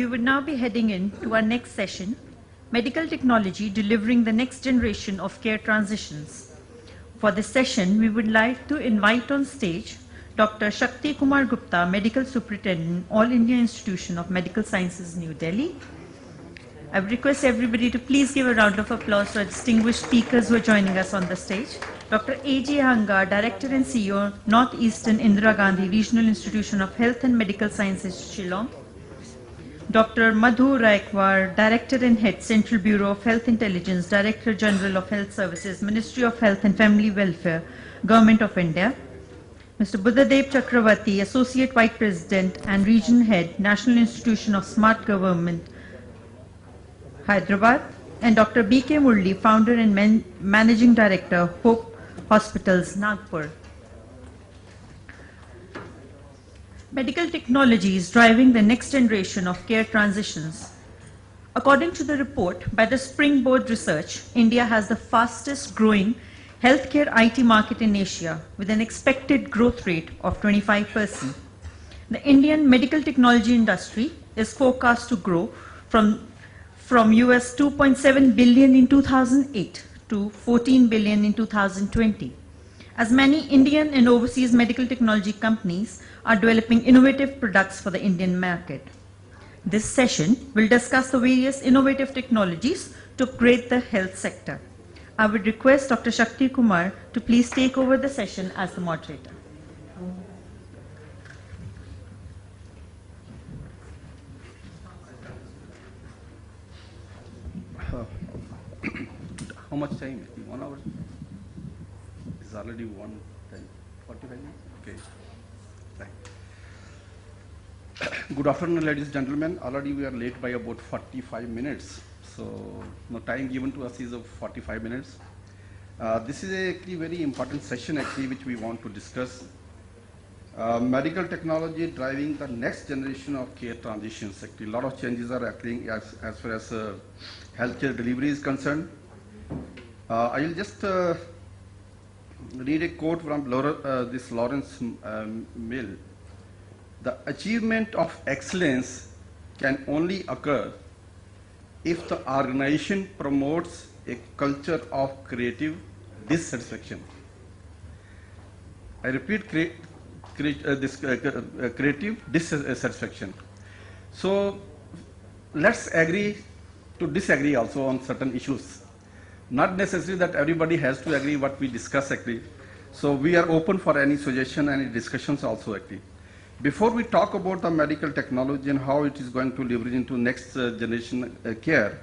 we would now be heading in to our next session, Medical Technology Delivering the Next Generation of Care Transitions. For this session, we would like to invite on stage Dr. Shakti Kumar Gupta, Medical Superintendent, All India Institution of Medical Sciences, New Delhi. I would request everybody to please give a round of applause to our distinguished speakers who are joining us on the stage. Dr. A.J. Hanga, Director and CEO, Northeastern Indira Gandhi Regional Institution of Health and Medical Sciences, Shillong. Dr. Madhu Raikwar, Director and Head, Central Bureau of Health Intelligence, Director General of Health Services, Ministry of Health and Family Welfare, Government of India. Mr. Buddhadev Chakravarti, Associate Vice President and Region Head, National Institution of Smart Government, Hyderabad. And Dr. B.K. Murli, Founder and Managing Director, Hope Hospitals, Nagpur. Medical technology is driving the next generation of care transitions. According to the report by the Springboard Research, India has the fastest growing healthcare IT market in Asia with an expected growth rate of 25%. The Indian medical technology industry is forecast to grow from US 2.7 billion in 2008 to 14 billion in 2020. As many Indian and overseas medical technology companies are developing innovative products for the Indian market. This session will discuss the various innovative technologies to upgrade the health sector. I would request Dr. Shakti Kumar to please take over the session as the moderator. How much time? 1 hour? It's already 1:45 minutes? Okay. Right. Good afternoon, ladies and gentlemen. Already we are late by about 45 minutes. So the time given to us is of 45 minutes. This is actually very important session actually which we want to discuss. Medical technology driving the next generation of care transitions. Actually, a lot of changes are happening as far as healthcare delivery is concerned. I will just read a quote from Lawrence Mill. The achievement of excellence can only occur if the organization promotes a culture of creative dissatisfaction. I repeat, creative dissatisfaction. So let's agree to disagree also on certain issues. Not necessarily that everybody has to agree what we discuss actually. So we are open for any suggestion, any discussions also actually. Before we talk about the medical technology and how it is going to leverage into next generation care,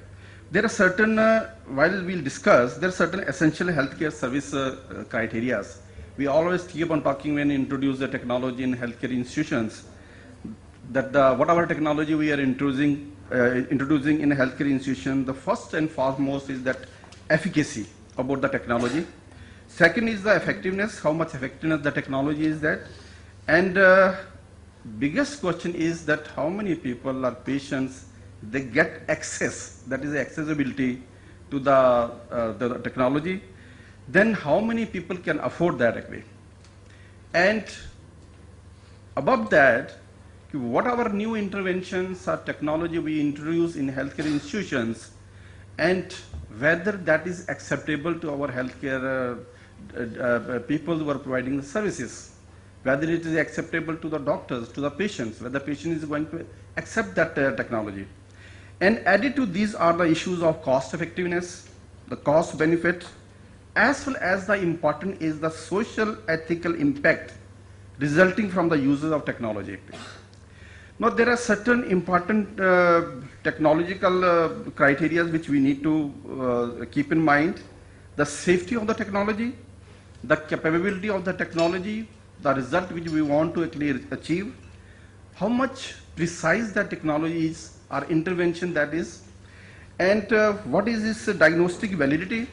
there are certain, while we'll discuss, there are certain essential healthcare service criteria. We always keep on talking when we introduce the technology in healthcare institutions, that whatever technology we are introducing in a healthcare institution, the first and foremost is that efficacy about the technology. Second is the effectiveness, how much effectiveness the technology is that. And biggest question is that how many people or patients, they get access, that is the accessibility to the technology. Then how many people can afford that actually. And above that, what are new interventions or technology we introduce in healthcare institutions, and whether that is acceptable to our healthcare people who are providing the services, whether it is acceptable to the doctors, to the patients, whether the patient is going to accept that technology. And added to these are the issues of cost effectiveness, the cost benefit, as well as the important is the social ethical impact resulting from the uses of technology. Now there are certain important technological criteria which we need to keep in mind. The safety of the technology, the capability of the technology, the result which we want to actually achieve, how much precise the technology is, or intervention that is, and what is its diagnostic validity,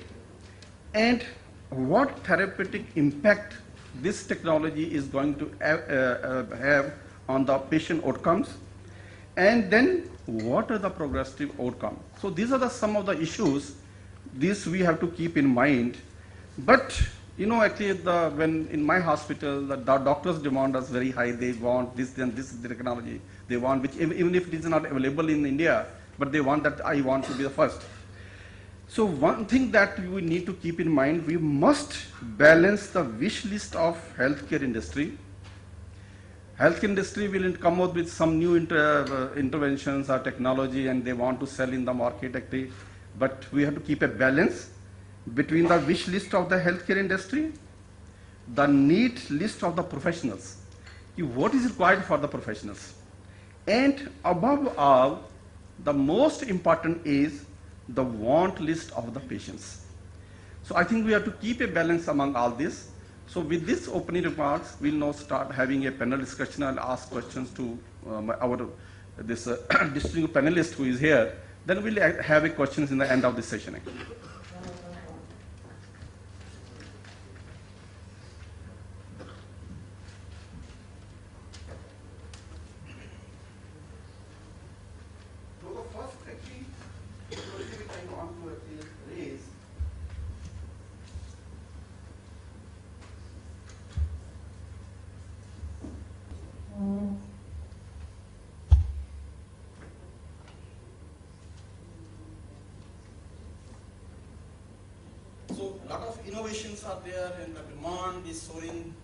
and what therapeutic impact this technology is going to have on the patient outcomes, and then what are the progressive outcomes. So these are some of the issues, this we have to keep in mind. But You know, actually, when in my hospital, the doctors demand us very high. They want this, and this is the technology they want, which even if it is not available in India, but they want that I want to be the first. So one thing that we need to keep in mind, we must balance the wish list of healthcare industry. Healthcare industry will come out with some new interventions or technology, and they want to sell in the market actually. But we have to keep a balance between the wish list of the healthcare industry, the need list of the professionals, what is required for the professionals. And above all, the most important is the want list of the patients. So I think we have to keep a balance among all this. So with this opening remarks, we'll now start having a panel discussion. I'll ask questions to this distinguished panelist who is here. Then we'll have a questions in the end of this session. So a lot of innovations are there, and the demand is soaring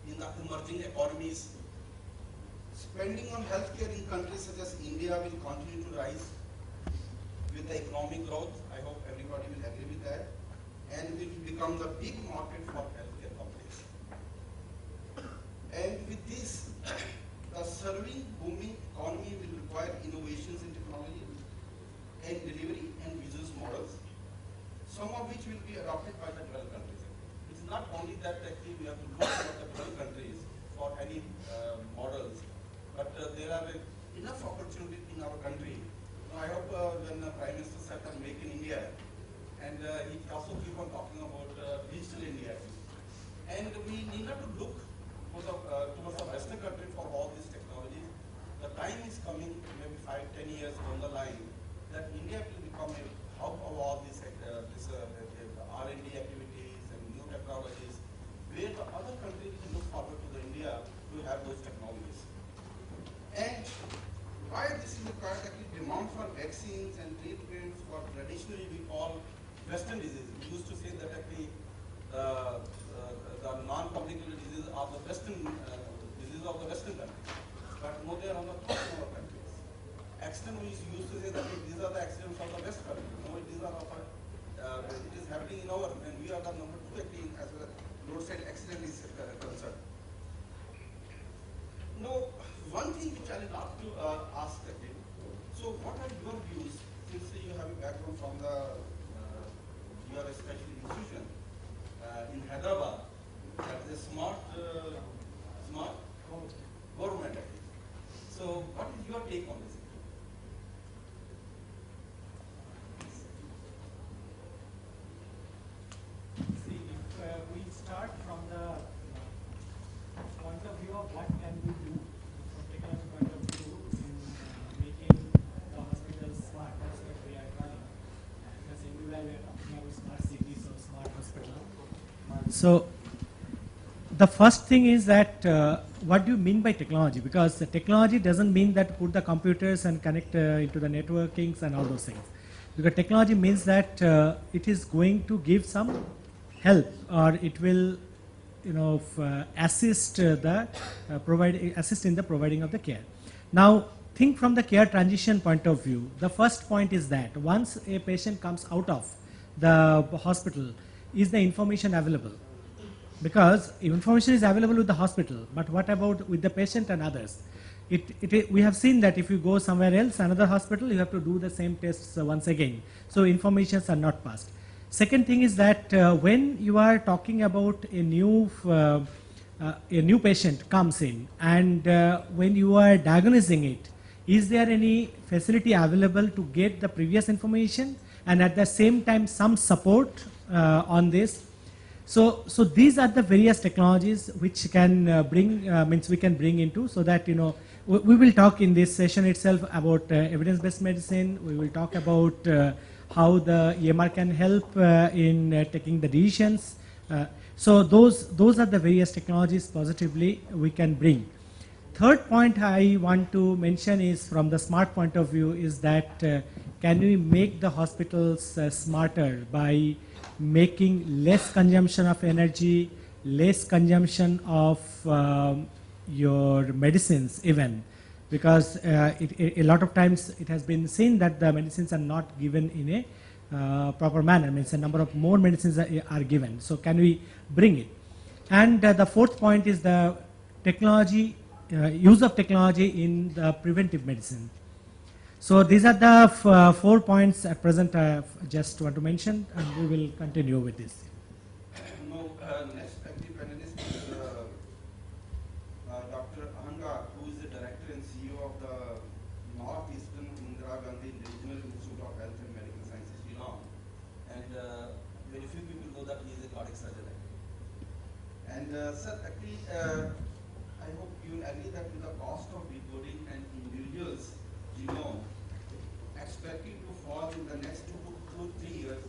in the emerging economies. Spending on healthcare in countries such as India will continue to rise with the economic growth. I hope everybody will agree with that, and will become the big market for healthcare companies. And with this, the serving booming economy will require innovations in technology and delivery and business models, some of which will be adopted by the developed countries. It's not only that actually we have to look at the developed countries for any models, but there are enough opportunities in our country. I hope when the Prime Minister said that Make in India, and he also keep on talking about digital India. And we need not to look towards the Western country for all these technologies. The time is coming, maybe 5-10 years down the line, that India will become a hub of all these R&D activities and new technologies, where the other countries will look forward to India to have those technologies. And why this is required, actually demand for vaccines and treatments for traditionally we call Western diseases. We used to say that actually the non-communicable diseases are the Western diseases of the Western countries, but no, they are on the top of our countries. Accident, we used to say that these are the accidents of the West country. No, these are of it is happening in our, and we are the number 2 actually as well as roadside accident is concerned. Now, one thing which I would like to ask again, so what are your views, since you have a background from the, you are a special institution in Hyderabad, that is a smart government actually. So what is your take on this? See, if we start from the point of view of what can we do, from technology point of view, in making the hospitals smart, that's what we are running. Because everywhere we are talking about smart cities or smart hospital. So, the first thing is that what do you mean by technology? Because the technology doesn't mean that put the computers and connect into the networkings and all those things. Because technology means that it is going to give some help, or it will, assist assist in the providing of the care. Now, think from the care transition point of view. The first point is that once a patient comes out of the hospital, is the information available? Because information is available with the hospital, but what about with the patient and others? We have seen that if you go somewhere else, another hospital, you have to do the same tests once again. So informations are not passed. Second thing is that when you are talking about a new patient comes in, and when you are diagnosing it, is there any facility available to get the previous information and at the same time some support on this? So these are the various technologies which can we can bring into, so that we will talk in this session itself about evidence-based medicine. We will talk about how the EMR can help in taking the decisions. So those are the various technologies positively we can bring. Third point I want to mention is from the smart point of view is that can we make the hospitals smarter by making less consumption of energy, less consumption of your medicines even, because a lot of times it has been seen that the medicines are not given in a proper manner, means a number of more medicines are given. So can we bring it? And the fourth point is the technology, use of technology in the preventive medicine. So these are the 4 points at present I just want to mention, and we will continue with this. No, next active panelist is Dr. Ahanga, who is the director and CEO of the Northeastern Indira Gandhi Regional Institute of Health and Medical Sciences, Shillong. And very few people know that he is a cardiac surgeon. And sir, actually, I hope you will agree that with the cost of decoding an individual's genome expected to fall in the next 2 to 3 years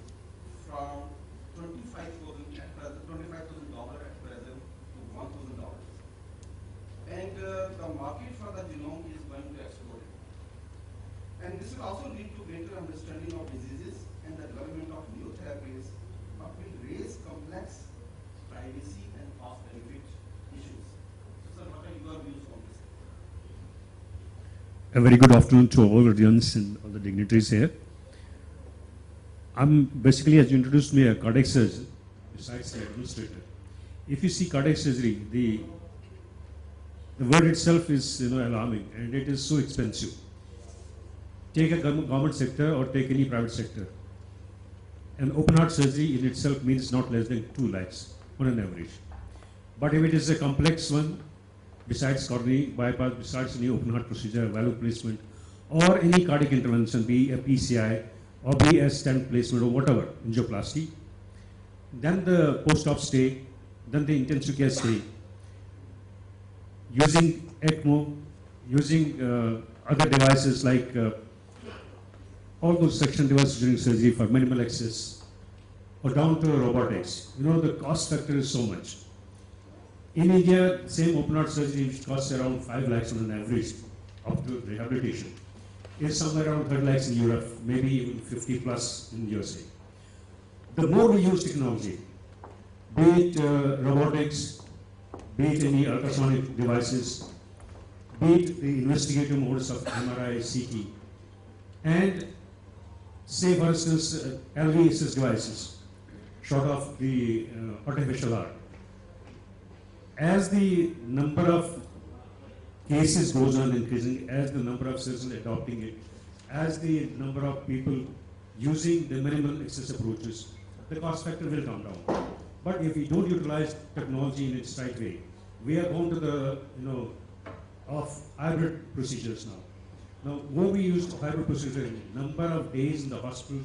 from $25,000 at present to $1,000. And the market for the genome is going to explode. And this will also lead to greater understanding of diseases and the development of new therapies, but will raise complex privacy and cost benefit issues. So, sir, what are your views on this? A very good afternoon to all audience and all the dignitaries here. I'm basically, as you introduced me, a cardiac surgeon, besides the administrator. If you see cardiac surgery, the word itself is alarming, and it is so expensive. Take a government sector or take any private sector. An open heart surgery in itself means not less than 2 lakhs on an average. But if it is a complex one, besides coronary bypass, besides any open heart procedure, valve placement, or any cardiac intervention, be a PCI, or be a stent placement, or whatever, angioplasty, then the post-op stay, then the intensive care stay, using ECMO, using other devices like all those suction devices during surgery for minimal access, or down to robotics. The cost factor is so much. In India, same open heart surgery, which costs around 5 lakhs on an average up to rehabilitation, is somewhere around 30 lakhs in Europe, maybe even 50 plus in USA. The more we use technology, be it robotics, be it any ultrasonic devices, be it the investigative modes of MRI, CT, and say for instance LV assist devices, short of the artificial heart. As the number of cases goes on increasing, as the number of surgeons adopting it, as the number of people using the minimal access approaches, the cost factor will come down. But if we don't utilize technology in its right way, we are going to the of hybrid procedures now. Now, when we use hybrid procedure, number of days in the hospital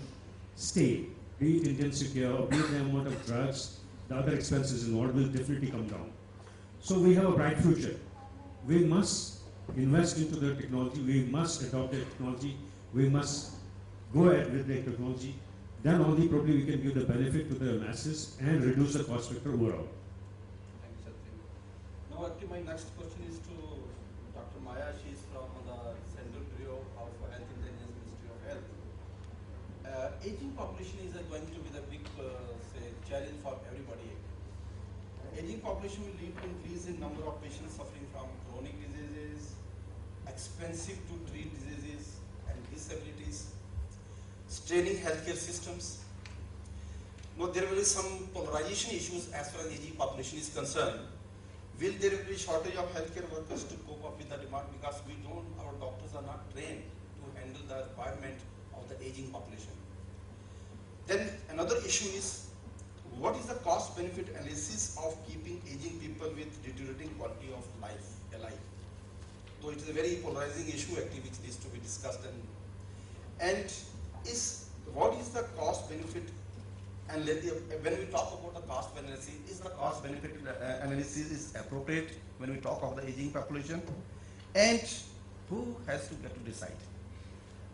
stay, be it intensive care or be it the amount of drugs, the other expenses involved will definitely come down. So we have a bright future. We must invest into the technology, we must adopt the technology, we must go ahead with the technology, then only probably we can give the benefit to the masses and reduce the cost factor overall. Thank you, sir. Now, actually, my next question is to Dr. Maya. She is from the Central Bureau of Health Intelligence, Ministry of Health. Aging population is going to be the big challenge for everybody. Aging population will lead to increase in number of patients suffering from chronic diseases, expensive to treat diseases and disabilities, straining healthcare systems. Now there will be some polarization issues as far as aging population is concerned. Will there be shortage of healthcare workers to cope up with the demand, because our doctors are not trained to handle the requirement of the aging population. Then another issue is, what is the cost benefit analysis of keeping aging people with deteriorating quality of life alive? So it is a very polarizing issue actually which needs to be discussed. And what is the cost benefit? And when we talk about the cost analysis, is the cost benefit analysis is appropriate when we talk of the aging population? And who has to get to decide?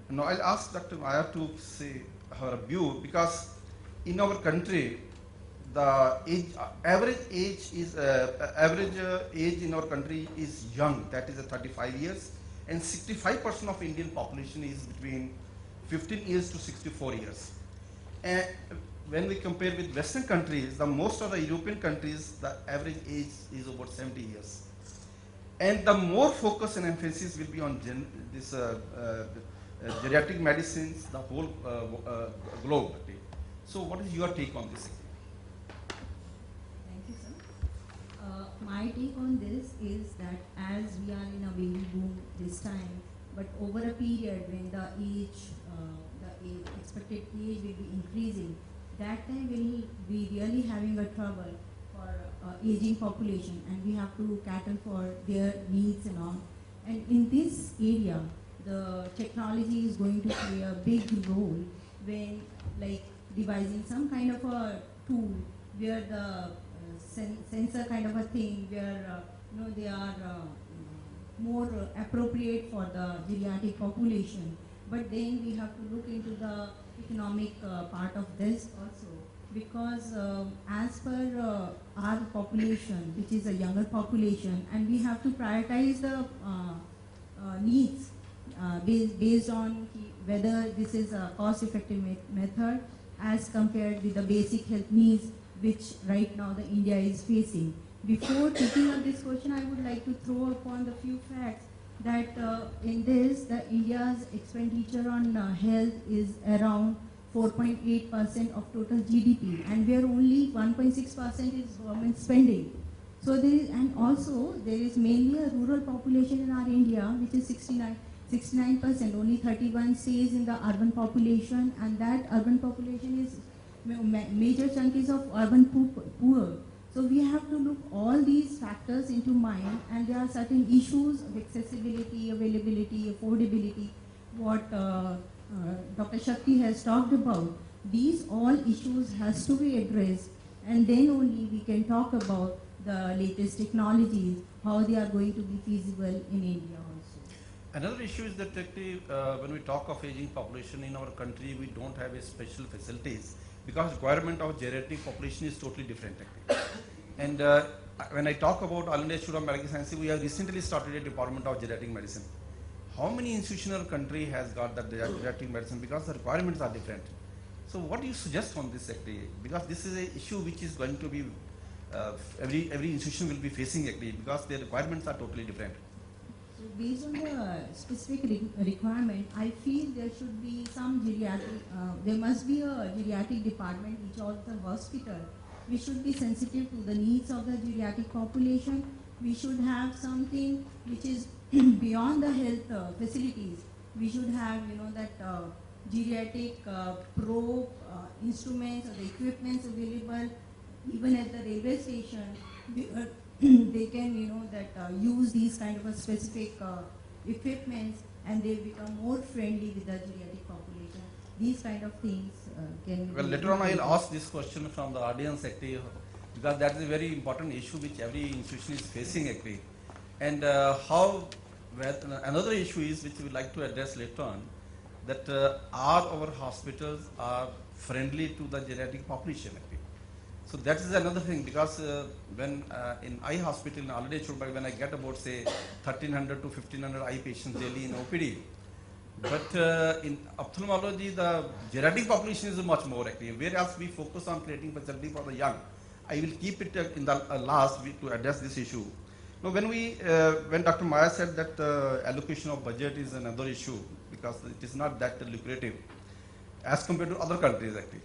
Now I'll ask Dr. Maya to say her view, because in our country the average age in our country is young, that is 35 years, and 65% of Indian population is between 15 years to 64 years. And when we compare with Western countries, the most of the European countries, the average age is about 70 years. And the more focus and emphasis will be on geriatric medicines, the whole globe. Okay. So what is your take on this? Thank you, sir. My take on this is that as we are in a baby boom this time, but over a period when the expected age will be increasing, that time we'll be really having a trouble for aging population, and we have to cater for their needs and all. And in this area, the technology is going to play a big role when, like, devising some kind of a tool where the sensor kind of a thing where they are more appropriate for the geriatric population. But then we have to look into the economic part of this also, because as per our population, which is a younger population, and we have to prioritize the needs based on whether this is a cost-effective method as compared with the basic health needs which right now the India is facing. Before taking up this question, I would like to throw upon the few facts that in this, the India's expenditure on health is around 4.8% of total GDP, and where only 1.6% is government spending. So there is, and also there is mainly a rural population in our India, which is 69%. Only 31 stays in the urban population, and that urban population is major chunk is of urban poor. So we have to look all these factors into mind, and there are certain issues of accessibility, availability, affordability, what Dr. Shakti has talked about. These all issues has to be addressed, and then only we can talk about the latest technologies, how they are going to be feasible in India also. Another issue is that actually, when we talk of aging population in our country, we don't have a special facilities, because requirement of geriatric population is totally different. And when I talk about All India Institute of Medical Sciences, we have recently started a department of geriatric medicine. How many institutional country has got that geriatric medicine? Because the requirements are different. So what do you suggest on this actually? Because this is an issue which is going to be, every institution will be facing actually, because their requirements are totally different. So based on the specific requirement, I feel there should be some geriatric, there must be a geriatric department which all the hospital. We should be sensitive to the needs of the geriatric population. We should have something which is beyond the health facilities. We should have, that geriatric probe instruments or the equipments available even at the railway station. They can, use these kind of a specific equipments, and they become more friendly with the geriatric population. These kind of things can. Well, later on I will ask this question from the audience actually, because that is a very important issue which every institution is facing actually. And another issue is which we would like to address later on, that are our hospitals are friendly to the geriatric population actually. So that is another thing, because when in eye hospital in All India Institute, when I get about say 1300 to 1500 eye patients daily in OPD, but in ophthalmology the geriatric population is much more actually, whereas we focus on creating facility for the young. I will keep it in the last week to address this issue. Now when Dr. Maya said that allocation of budget is another issue, because it is not that lucrative as compared to other countries actually.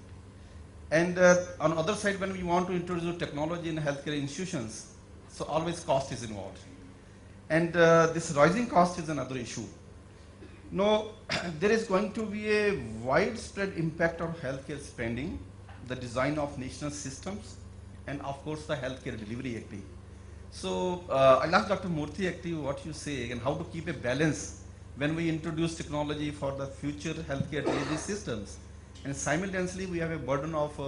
And on the other side, when we want to introduce technology in healthcare institutions, so always cost is involved. And this rising cost is another issue. Now, there is going to be a widespread impact on healthcare spending, the design of national systems, and of course the healthcare delivery actually. So I'll ask Dr. Murthy actually what you say and how to keep a balance when we introduce technology for the future healthcare delivery systems. And simultaneously we have a burden of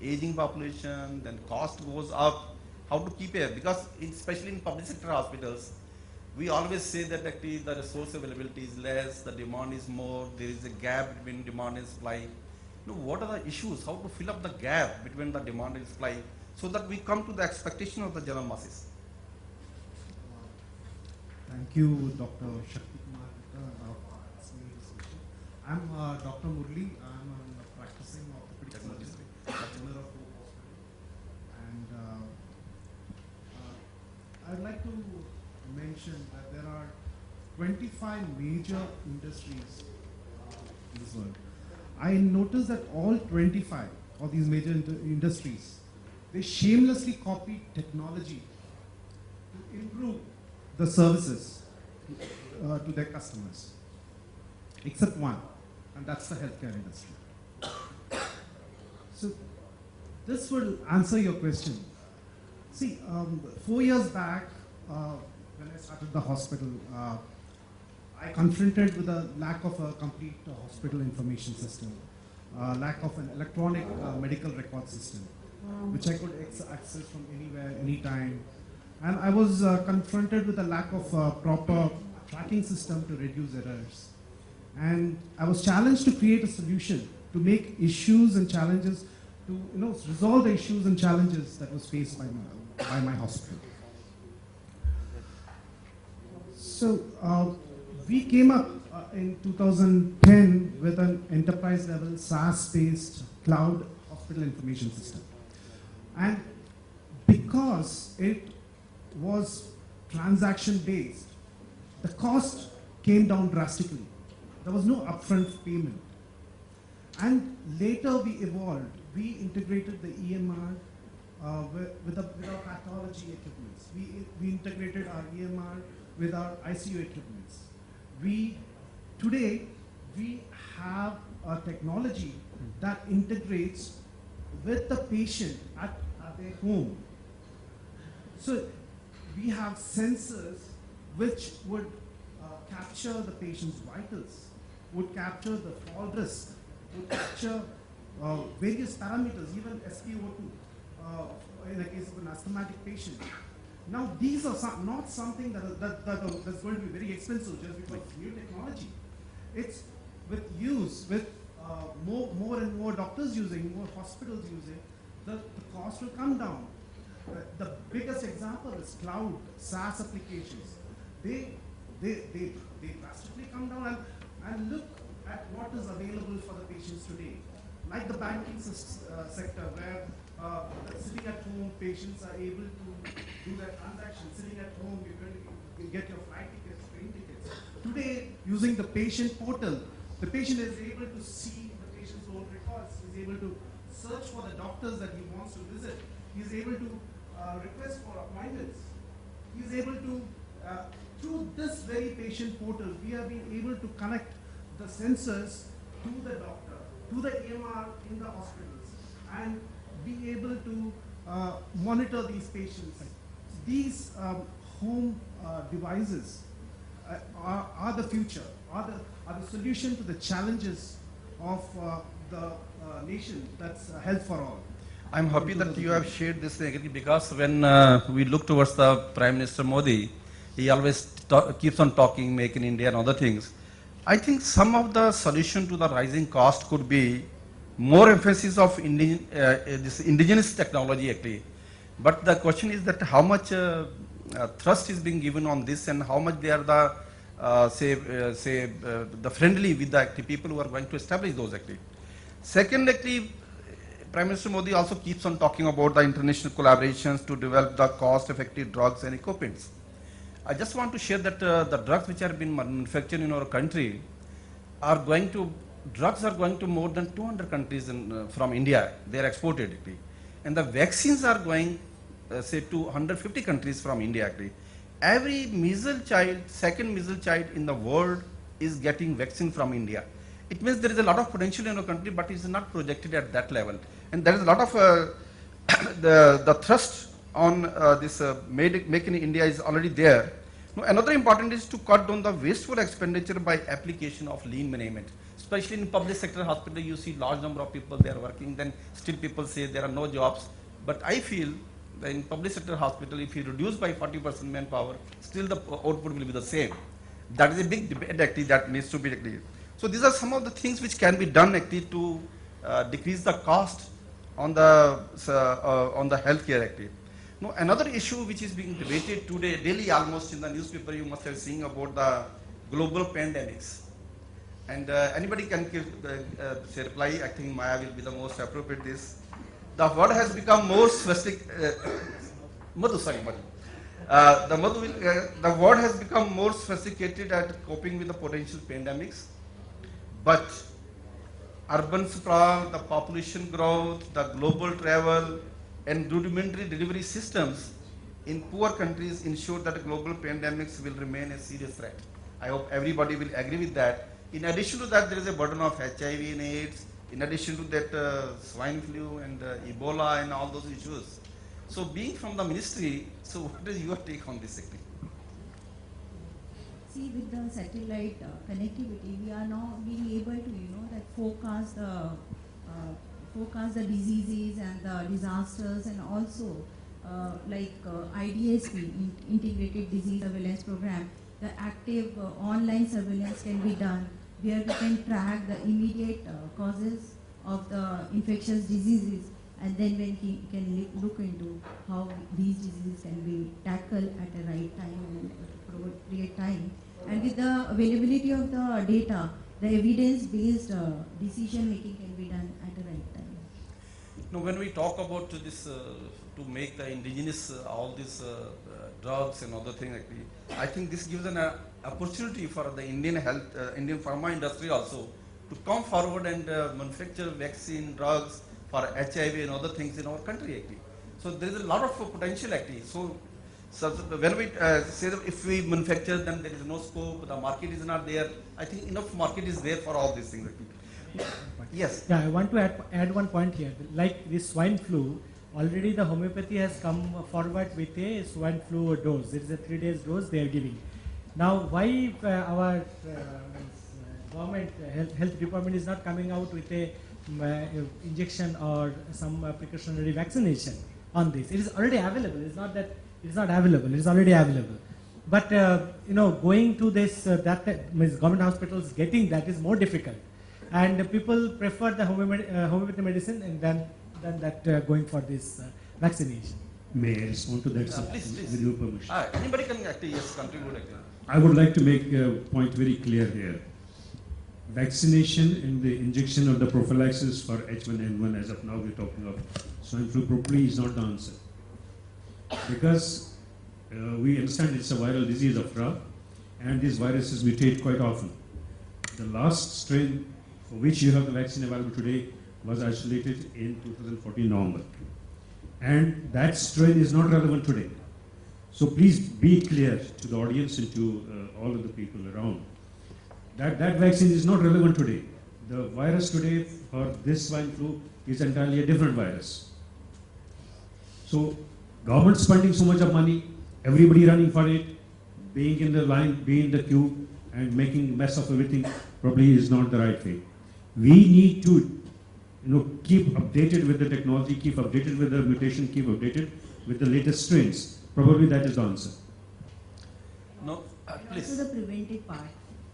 aging population, then cost goes up. How to keep it? Because especially in public sector hospitals, we always say that actually the resource availability is less, the demand is more, there is a gap between demand and supply. what are the issues, how to fill up the gap between the demand and supply, so that we come to the expectation of the general masses. Thank you, Dr. Shakti Kumar Gupta, for asking me this question. I'm Dr. Murli. I'm a practicing orthopedic surgeon at General Hope Hospital. And I'd like to mention that there are 25 major industries in this world. I noticed that all 25 of these major industries, they shamelessly copy technology to improve the services to their customers, except one, and that's the healthcare industry. So this will answer your question. See, 4 years back, when I started the hospital, I confronted with a lack of a complete hospital information system, lack of an electronic medical record system, which I could access from anywhere, anytime. And I was confronted with a lack of proper tracking system to reduce errors. And I was challenged to create a solution to make issues and challenges, to resolve the issues and challenges that was faced by my hospital. So we came up in 2010 with an enterprise level SaaS-based cloud hospital information system. And because it was transaction based, the cost came down drastically. There was no upfront payment. And later we evolved. We integrated the EMR with our pathology equipments. We integrated our EMR with our ICU equipments. Today, we have a technology that integrates with the patient at their home. So we have sensors which would capture the patient's vitals, would capture the fall risk, would capture various parameters, even SpO2 in the case of an asthmatic patient. Now, these are not something that's going to be very expensive just because it's new technology. It's with more and more doctors using, more hospitals using, the cost will come down. The biggest example is cloud SaaS applications. They drastically come down and look at what is available for the patients today. Like the banking sector, where sitting at home, patients are able to do their transactions. Sitting at home, you're going to get your flight tickets, train tickets. Today, using the patient portal, the patient is able to see the patient's own records. He's able to search for the doctors that he wants to visit. He's able to request for appointments. He's able to, through this very patient portal, we have been able to connect the sensors to the doctor, to the EMR in the hospitals, and be able to monitor these patients. These home devices are the future, are the solution to the challenges of the nation that's health for all. I'm happy that you have shared this negative, because when we look towards the Prime Minister Modi, he always keeps on talking Make in India and other things. I think some of the solution to the rising cost could be more emphasis of this indigenous technology actually. But the question is that how much thrust is being given on this, and how much they are the the friendly with the people who are going to establish those actually. Second, actually, Prime Minister Modi also keeps on talking about the international collaborations to develop the cost-effective drugs and equipments. I just want to share that the drugs which are being manufactured in our country drugs are going to more than 200 countries from India. They are exported actually. And the vaccines are going say to 150 countries from India actually. Every measles child, second measles child in the world is getting vaccine from India. It means there is a lot of potential in our country, but it is not projected at that level. And there is a lot of the thrust on this Make in India is already there. Now, another important is to cut down the wasteful expenditure by application of lean management. Especially in public sector hospital, you see large number of people they are working. Then still people say there are no jobs. But I feel that in public sector hospital, if you reduce by 40% manpower, still the output will be the same. That is a big debate actually that needs to be actually. So these are some of the things which can be done actually to decrease the cost on the healthcare actually. Now, another issue which is being debated today, daily almost in the newspaper, you must have seen about the global pandemics. And anybody can give, say reply. I think Maya will be the most appropriate this. The word has become more sophisticated. Madhu, sorry, Madhu. The world has become more sophisticated at coping with the potential pandemics, but urban sprawl, the population growth, the global travel, and rudimentary delivery systems in poor countries ensure that global pandemics will remain a serious threat. I hope everybody will agree with that. In addition to that, there is a burden of HIV and AIDS. In addition to that, swine flu and Ebola and all those issues. So being from the ministry, so what is your take on this actually? See, with the satellite connectivity, we are now being able to, that forecast the diseases and the disasters, and also IDSP, Integrated Disease Surveillance Program, the active online surveillance can be done, where we can track the immediate causes of the infectious diseases, and then when we can look into how these diseases can be tackled at the right time and appropriate time. And with the availability of the data, the evidence-based decision making can be done at the right time. Now, when we talk about this, to make the indigenous, all these drugs and other things, actually, I think this gives an opportunity for the Indian Indian pharma industry also to come forward and manufacture vaccine, drugs for HIV and other things in our country, actually. So there is a lot of potential, actually. So when we say that if we manufacture, then there is no scope, the market is not there. I think enough market is there for all these things, actually. Yes. Yeah, I want to add one point here. Like this swine flu, already the homeopathy has come forward with a swine flu dose. There is a 3 days dose they are giving. Now, why our government health department is not coming out with a injection or some precautionary vaccination on this? It is already available. It's not that it is not available. It is already available. But going to this means government hospitals getting that is more difficult, and people prefer the homeopathy medicine and than that going for this vaccination. May I respond to that, sir, Please. with your permission? Anybody can actually, yes, contribute actually. I would like to make a point very clear here. Vaccination and the injection of the prophylaxis for H1N1, as of now we're talking of swine flu properly, is not the answer. Because we understand it's a viral disease after all, and these viruses mutate quite often. The last strain for which you have the vaccine available today was isolated in 2014 November. And that strain is not relevant today. So please be clear to the audience and to all of the people around that vaccine is not relevant today. The virus today for this swine flu is entirely a different virus. So government spending so much of money, everybody running for it, being in the line, being in the queue, and making mess of everything probably is not the right way. We need to keep updated with the technology, keep updated with the mutation, keep updated with the latest strains. Probably that is the answer. No, please. Also the preventive part.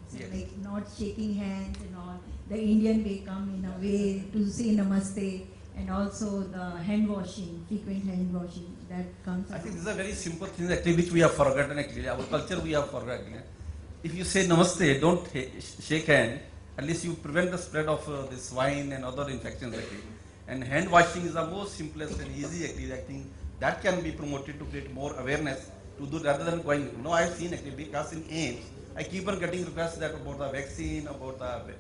So Yes. like not shaking hands and all. The Indian way come in a way to say namaste, and also the hand washing, frequent hand washing that comes. I think along. these are very simple things actually which we have forgotten actually. Our culture we have forgotten. If you say namaste, don't shake hand. At least you prevent the spread of this swine and other infections actually. And hand washing is the most simplest and easy actually. I think that can be promoted to create more awareness to do rather than going. No, I've seen actually because in AIMS, I keep on getting requests that about the vaccine, about the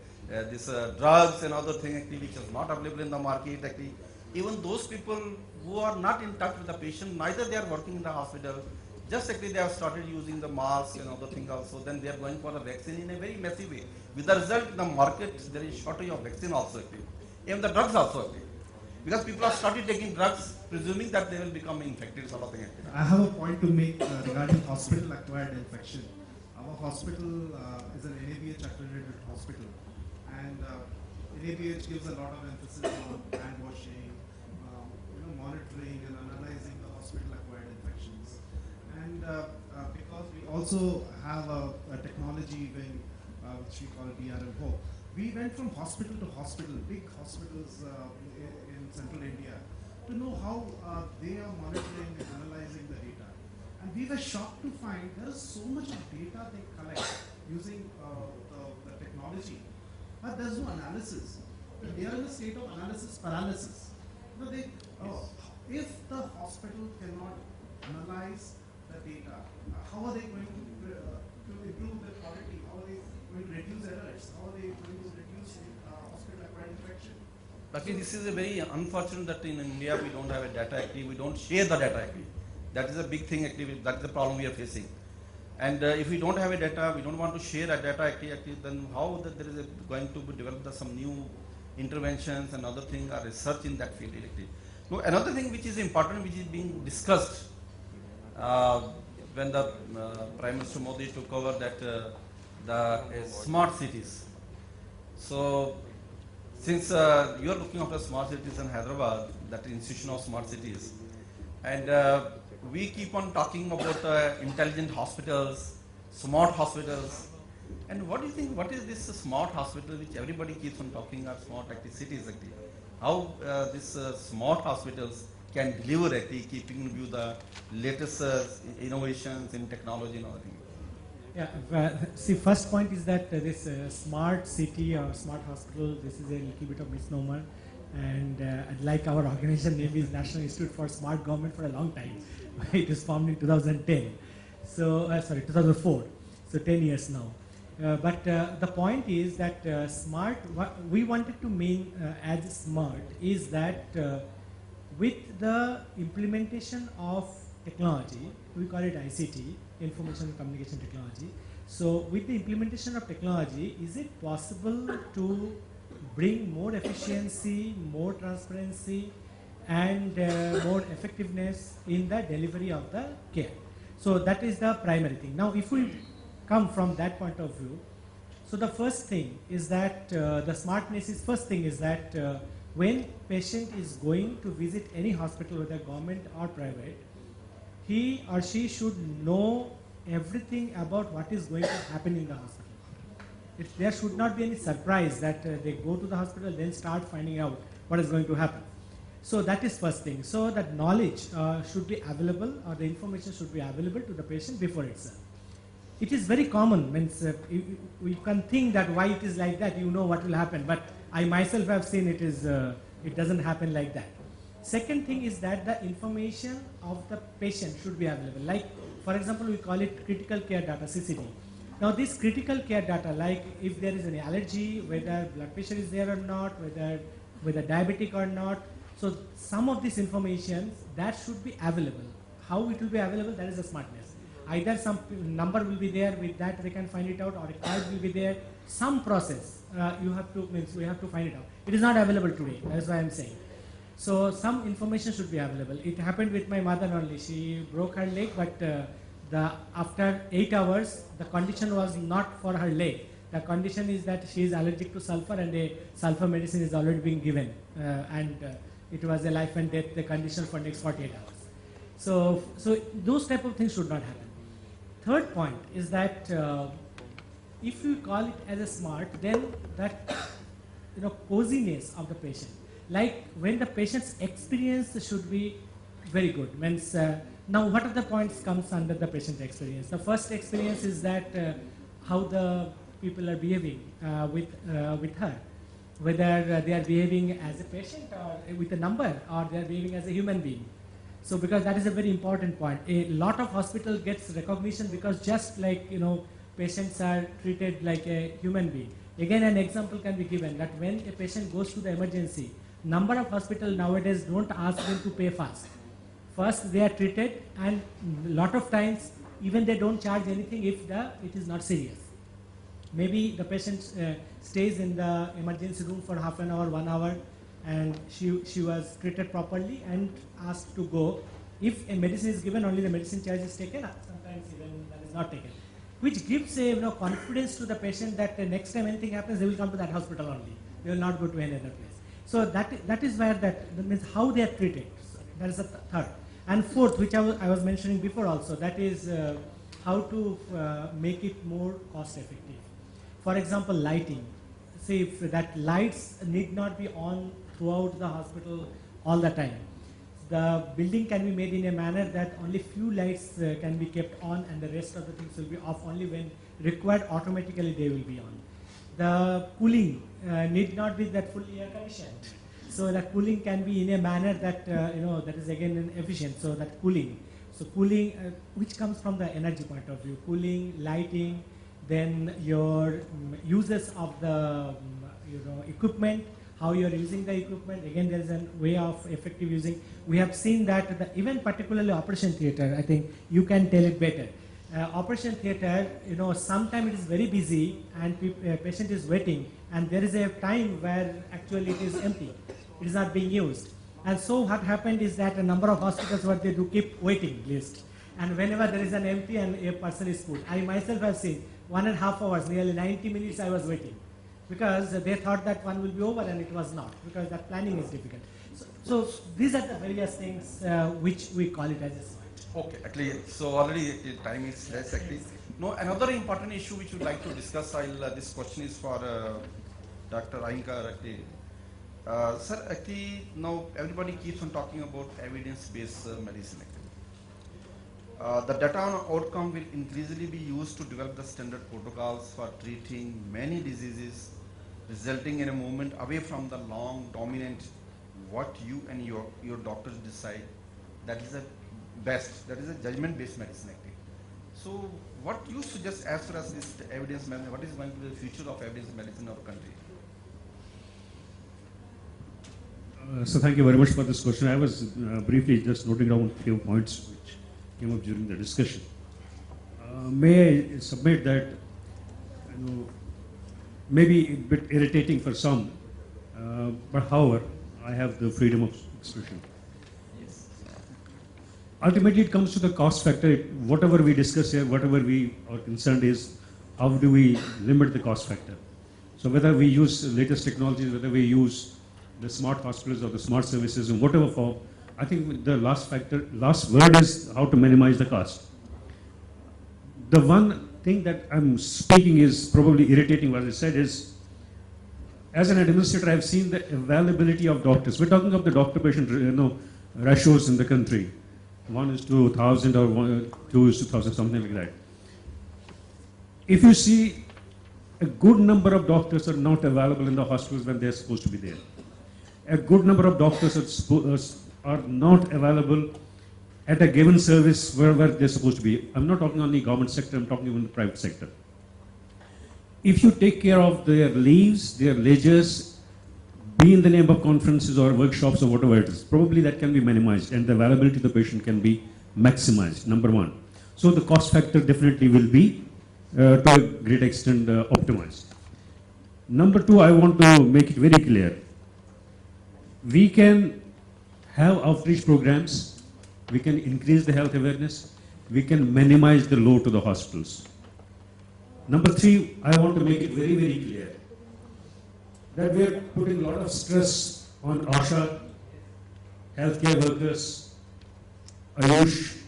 this drugs and other things actually which is not available in the market actually. Even those people who are not in touch with the patient, neither they are working in the hospital, just actually they have started using the mask and other things also, then they are going for the vaccine in a very messy way. With the result in the market, there is shortage of vaccine also actually. Even the drugs also actually. Because people have started taking drugs presuming that they will become infected sort of thing actually. I have a point to make regarding hospital-acquired infection. Our hospital is an NABH accredited hospital, and NABH gives a lot of emphasis on hand washing, monitoring and analyzing the hospital-acquired infections. And because we also have a technology which we call DRM-HO, we went from hospital to hospital, big hospitals in central India, to know how they are monitoring and analyzing the data. And we were shocked to find there is so much of data they collect using the technology, but there's no analysis. They are in a state of analysis paralysis. You know, if the hospital cannot analyze the data, how are they going to improve the quality? How are they going to reduce errors? How are they going to reduce hospital-acquired infection? But this is a very unfortunate that in India we don't have a data actually, we don't share the data actually. That is a big thing actually, that is the problem we are facing. And if we don't have a data, we don't want to share a data actually, then how there is going to be developed some new interventions and other things or research in that field actually. So another thing which is important, which is being discussed when the Prime Minister Modi took over that the smart cities. So since you are looking after smart cities in Hyderabad, that institution of smart cities, and we keep on talking about intelligent hospitals, smart hospitals, and what do you think, what is this smart hospital which everybody keeps on talking about, smart cities actually? How these smart hospitals can deliver actually, keeping in view the latest innovations in technology and all that? Yeah, see, first point is that this smart city or smart hospital, this is a little bit of misnomer. And like our organization name is National Institute for Smart Government for a long time. It was formed in 2010. So, 2004. So 10 years now. But the point is that smart, what we wanted to mean as smart is that with the implementation of technology, we call it ICT, Information and Communication Technology. So with the implementation of technology, is it possible to bring more efficiency, more transparency, and more effectiveness in the delivery of the care? So that is the primary thing. Now, if we come from that point of view, so the first thing is that the smartness is, first thing is that when patient is going to visit any hospital, whether government or private, he or she should know everything about what is going to happen in the hospital. There should not be any surprise that they go to the hospital, then start finding out what is going to happen. So that is first thing. So that knowledge should be available, or the information should be available to the patient before itself. It is very common, means we can think that why it is like that, you know what will happen, but I myself have seen it is, it doesn't happen like that. Second thing is that the information of the patient should be available. Like, for example, we call it critical care data, CCD. Now this critical care data, like if there is any allergy, whether blood pressure is there or not, whether diabetic or not, so some of this information that should be available. How it will be available, that is the smartness. Either some number will be there, with that they can find it out, or a card will be there. Some process we have to find it out. It is not available today, that's why I am saying. So some information should be available. It happened with my mother only. She broke her leg, but after 8 hours, the condition was not for her leg. The condition is that she is allergic to sulfur, and a sulfur medicine is already being given. It was a life and death condition for next 48 hours. So those type of things should not happen. Third point is that if you call it as a smart, then that coziness of the patient. Like when the patient's experience should be very good. Means, now what are the points comes under the patient experience? The first experience is that how the people are behaving with her. Whether they are behaving as a patient or with a number, or they are behaving as a human being. So because that is a very important point. A lot of hospital gets recognition because just like, patients are treated like a human being. Again, an example can be given that when a patient goes to the emergency, number of hospitals nowadays don't ask them to pay fast. First they are treated, and lot of times even they don't charge anything if it is not serious. Maybe the patient stays in the emergency room for half an hour, 1 hour, and she was treated properly and asked to go. If a medicine is given, only the medicine charge is taken, sometimes even that is not taken. Which gives a confidence to the patient that next time anything happens, they will come to that hospital only. They will not go to any other place. So that is where that means how they are treated. So that is the third. And fourth, which I was mentioning before also, that is how to make it more cost effective. For example, lighting. say if that lights need not be on throughout the hospital all the time. The building can be made in a manner that only few lights can be kept on and the rest of the things will be off only when required. Automatically they will be on. The cooling need not be that fully air conditioned. So the cooling can be in a manner that that is again efficient. So that cooling, which comes from the energy point of view, cooling, lighting, then your uses of the equipment, how you are using the equipment. Again, there is a way of effective using. We have seen that even particularly operation theater, I think you can tell it better. Operation theater, sometimes it is very busy and patient is waiting, and there is a time where actually it is empty. It is not being used. And so what happened is that a number of hospitals, what they do, keep waiting list. And whenever there is an empty and a person is put, I myself have seen 1.5 hours, nearly 90 minutes I was waiting. Because they thought that one will be over and it was not, because that planning is difficult. So these are the various things which we call it as a SWOT. Okay, actually, so already time is less actually. No, another important issue which we'd like to discuss, this question is for Dr. Ainkar actually. Sir, actually, now everybody keeps on talking about evidence-based medicine actually. The data on outcome will increasingly be used to develop the standard protocols for treating many diseases, resulting in a movement away from the long dominant what you and your doctors decide. That is the best, that is a judgment-based medicine actually. So what you suggest as far as this evidence medicine, what is going to be the future of evidence medicine in our country? So thank you very much for this question. I was briefly just noting down a few points which came up during the discussion. May I submit that, maybe a bit irritating for some, but however, I have the freedom of expression. Yes. Ultimately, it comes to the cost factor. Whatever we discuss here, whatever we are concerned is, how do we limit the cost factor? So whether we use latest technologies, whether we use the smart hospitals or the smart services in whatever form, I think the last word is how to minimize the cost. The one thing that I'm speaking is probably irritating, what I said is, as an administrator, I've seen the availability of doctors. We're talking of the doctor-patient ratios in the country. 1 is to 1,000 or 2 is to 1,000, something like that. If you see, a good number of doctors are not available in the hospitals when they're supposed to be there. A good number of doctors are not available at a given service where they're supposed to be. I'm not talking only government sector, I'm talking even the private sector. If you take care of their leaves, their leisures, be in the name of conferences or workshops or whatever it is, probably that can be minimized and the availability of the patient can be maximized, number one. So the cost factor definitely will be to a great extent optimized. Number two, I want to make it very clear. We can have outreach programs, we can increase the health awareness, we can minimize the load to the hospitals. Number three, I want to make it very, very clear that we are putting a lot of stress on ASHA, healthcare workers, Ayush,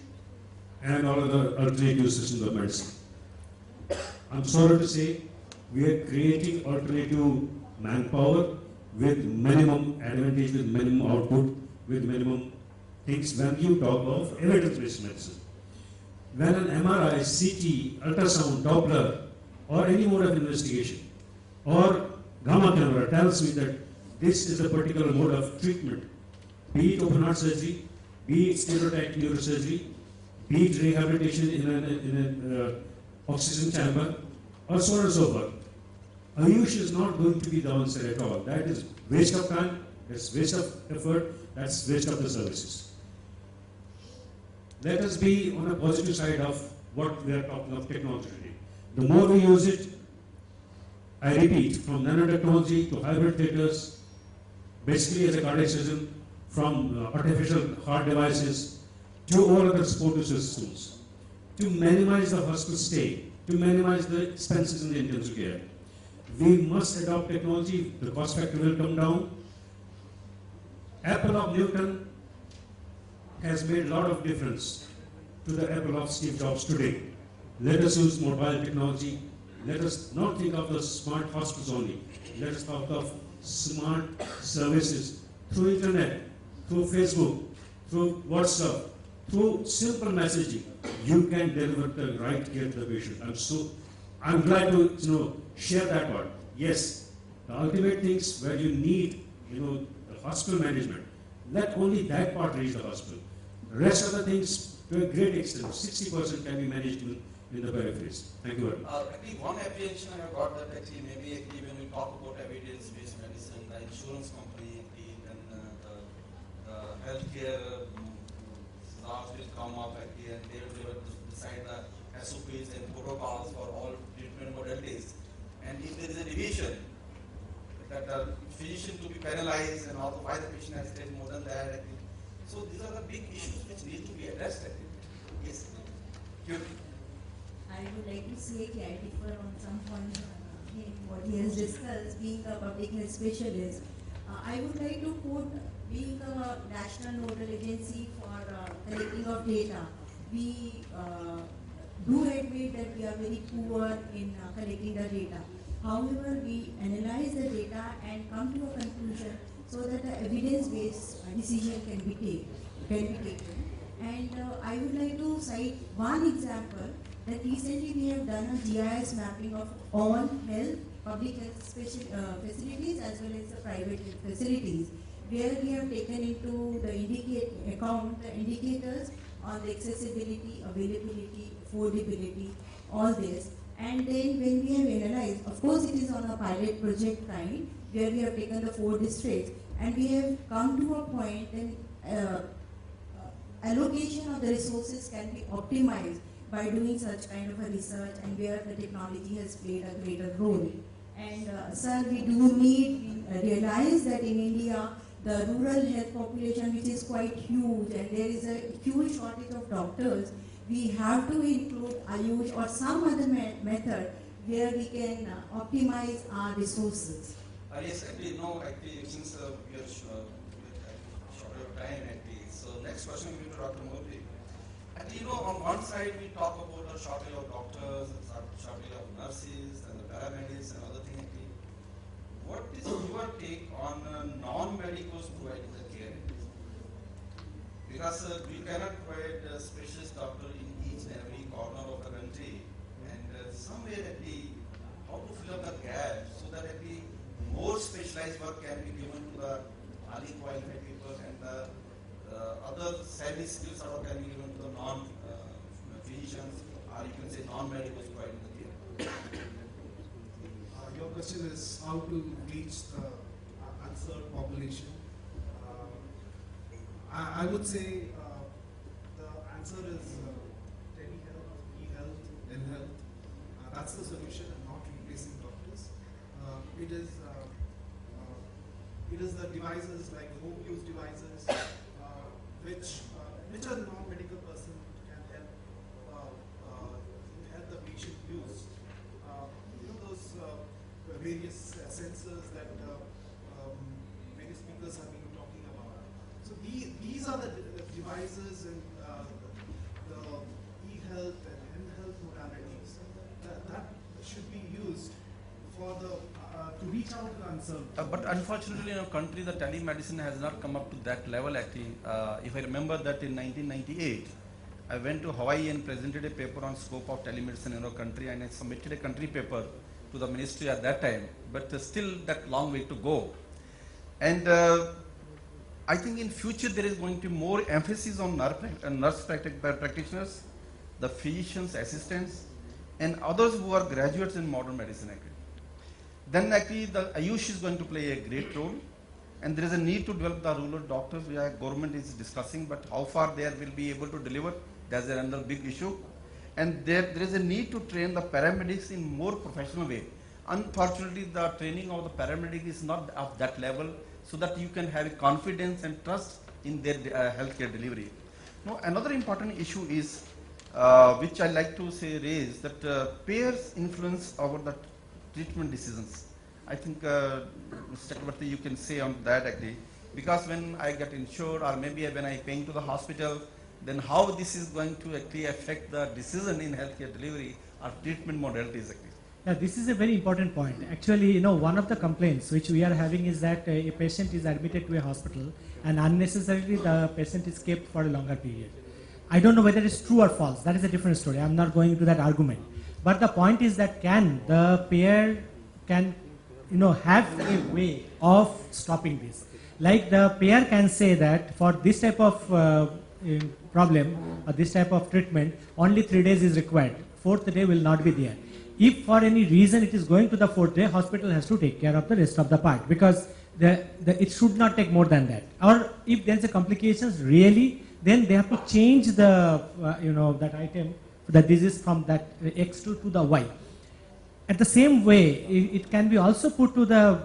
and all other alternative systems of medicine. I'm sorry to say, we are creating alternative manpower with minimum advantage, with minimum output, with minimum things when you talk of evidence-based medicine. When an MRI, CT, ultrasound, Doppler, or any mode of investigation, or gamma camera tells me that this is a particular mode of treatment, be it open heart surgery, be it stereotactic neurosurgery, be it rehabilitation in an oxygen chamber, or so on and so forth. Ayush is not going to be the answer at all. That is waste of time, that's waste of effort, that's waste of the services. Let us be on a positive side of what we are talking of technology today. The more we use it, I repeat, from nanotechnology to hybrid theaters, basically as a cardiac surgeon, from artificial heart devices to all other supportive systems, to minimize the hospital stay, to minimize the expenses in the intensive care. We must adopt technology, the cost factor will come down. Apple of Newton has made a lot of difference to the Apple of Steve Jobs today. Let us use mobile technology, Let us not think of the smart hospitals only. Let us talk of smart services through internet, through Facebook, through WhatsApp, through simple messaging. You can deliver the right care to the patient. I'm glad to share that part. Yes, the ultimate things where you need the hospital management. Let only that part reach the hospital. The rest of the things, to a great extent, 60% can be managed in the peripheries. Thank you very much. Actually, one apprehension I have got that actually when we talk about evidence-based medicine, the insurance company and the healthcare staff will come up actually and they will decide the SOPs and protocols for all treatment modalities. And if there is a deviation, that the physician to be penalized and also why the patient has stayed more than that. Actually. So these are the big issues which need to be addressed. Actually. Yes. I would like to say clarity on some points in what he has discussed, being a public health specialist. I would like to quote, being a national nodal agency for collecting of data, we do admit that we are very poor in collecting the data. However, we analyze the data and come to a conclusion so that the evidence-based decision can be taken. And I would like to cite one example that recently we have done a GIS mapping of all health, public health facilities as well as the private health facilities, where we have taken into the indicators on the accessibility, availability, affordability, all this. And then when we have analyzed, of course it is on a pilot project kind, where we have taken the 4 districts, and we have come to a point and allocation of the resources can be optimized by doing such kind of a research, and where the technology has played a greater role. And sir, we do realize that in India, the rural health population, which is quite huge, and there is a huge shortage of doctors, we have to include Ayush or some other method where we can optimize our resources. Yes, actually, since we are short of time, actually, so next question will be to Dr. Murthy. Actually, on one side we talk about the shortage of doctors, shortage of nurses, and the paramedics and other things. Actually, what is your take on non-medicals providing the care? Because we cannot provide a specialist doctor in each and every corner of the country, and somewhere actually how to fill up the gap so that actually more specialized work can be given to the highly qualified people, and the other savvy skills can be given to the non-physicians, or you can say non-medicals providing the care. Your question is how to reach the unserved population. I would say the answer is telehealth, e-health, in-health. That's the solution, and not replacing doctors. It is the devices like home use devices, which a non-medical person can help the patient use. Those various sensors that various speakers have been talking about. So these are the devices and the e-health and in-health modalities that should be used for the to reach out to the unserved. But unfortunately, in our country, the telemedicine has not come up to that level. Actually, if I remember that in 1998, I went to Hawaii and presented a paper on scope of telemedicine in our country, and I submitted a country paper to the ministry at that time. But still, that long way to go. And I think in future there is going to be more emphasis on nurse practitioners, the physicians, assistants, and others who are graduates in modern medicine. Actually. Then actually the Ayush is going to play a great role, and there is a need to develop the rural doctors, which our government is discussing, but how far they will be able to deliver, that's another big issue. And there is a need to train the paramedics in more professional way. Unfortunately, the training of the paramedic is not of that level, so that you can have confidence and trust in their healthcare delivery. Now, another important issue is, which I like to say raise, that payers influence over the treatment decisions. I think, Mr. Chakrabarty, you can say on that actually, because when I get insured, or maybe when I paying to the hospital, then how this is going to actually affect the decision in healthcare delivery or treatment modalities actually. Yeah, this is a very important point. Actually, one of the complaints which we are having is that a patient is admitted to a hospital and unnecessarily the patient is kept for a longer period. I don't know whether it's true or false. That is a different story. I'm not going into that argument. But the point is that the payer can, have a way of stopping this. Like the payer can say that for this type of problem or this type of treatment, only 3 days is required. Fourth day will not be there. If for any reason it is going to the fourth day, hospital has to take care of the rest of the part, because it should not take more than that. Or if there is a complications really, then they have to change the that item, the disease from that X2 to the Y. At the same way, it can be also put to the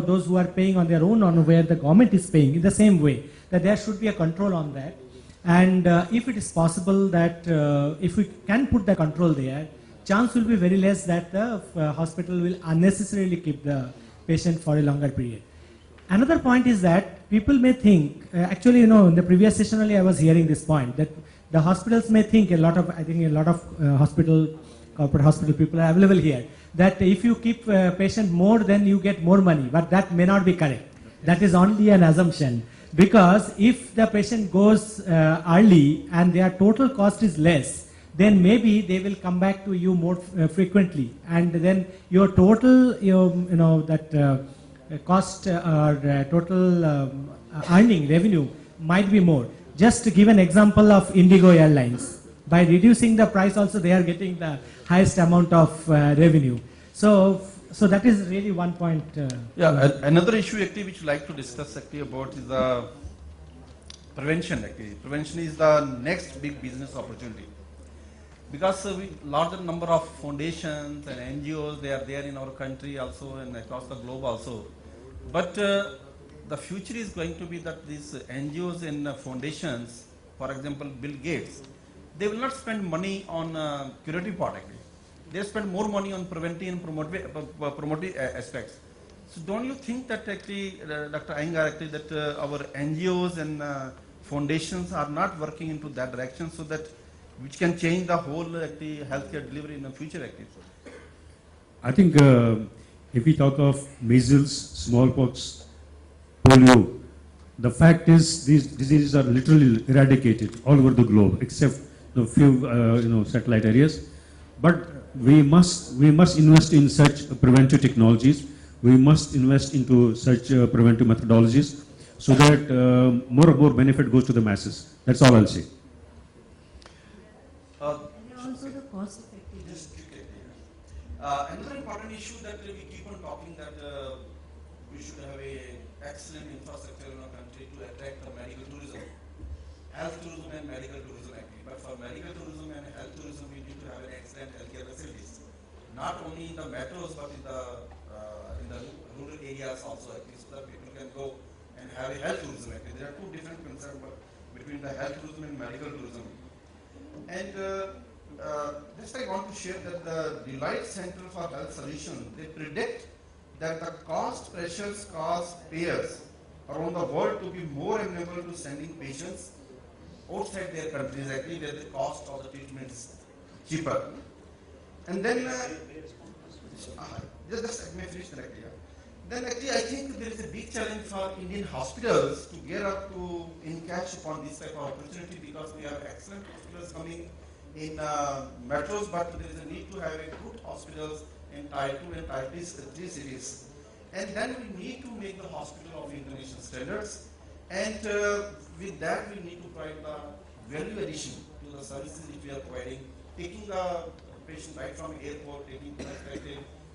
those who are paying on their own, on where the government is paying, in the same way that there should be a control on that. And if it is possible that if we can put the control there, chance will be very less that the hospital will unnecessarily keep the patient for a longer period. Another point is that people may think, actually, in the previous session only I was hearing this point, that the hospitals may think, corporate hospital people are available here, that if you keep patient more, then you get more money. But that may not be correct. That is only an assumption. Because if the patient goes early and their total cost is less, then maybe they will come back to you more frequently, and then your total cost or total earning revenue might be more. Just to give an example of Indigo Airlines, by reducing the price also they are getting the highest amount of revenue. So that is really one point. Another issue actually which we like to discuss actually about is the prevention. Actually, prevention is the next big business opportunity. Because larger number of foundations and NGOs, they are there in our country also and across the globe also. But the future is going to be that these NGOs and foundations, for example, Bill Gates, they will not spend money on curative part actually. They spend more money on preventive and promotive aspects. So don't you think that actually, Dr. Iyengar, actually that our NGOs and foundations are not working into that direction, so that which can change the whole healthcare delivery in the future actually? I think if we talk of measles, smallpox, polio, the fact is these diseases are literally eradicated all over the globe, except the few satellite areas. But we must invest in such preventive technologies. We must invest into such preventive methodologies, so that more and more benefit goes to the masses. That's all I'll say. And also the cost effectiveness. Another important issue that we keep on talking, that we should have a excellent infrastructure in our country to attract the medical tourism, health tourism and medical tourism actually. But for medical tourism and health tourism, we need to have an excellent healthcare facilities, not only in the metros but in the rural areas also actually, so that people can go and have a health tourism actually. There are two different concerns between the health tourism and medical tourism. And just I want to share that the Delight Center for Health Solutions, they predict that the cost pressures cause payers around the world to be more amenable to sending patients outside their countries actually, where the cost of the treatment is cheaper. And then, just let me finish directly. Then actually I think there is a big challenge for Indian hospitals to get up to catch upon this type of opportunity, because we have excellent hospitals coming in metros, but there is a need to have a good hospitals in Tier 2 and Tier 3 cities. And then we need to make the hospital of international standards, and with that we need to provide the value addition to the services which we are providing, taking the patient right from airport, taking to the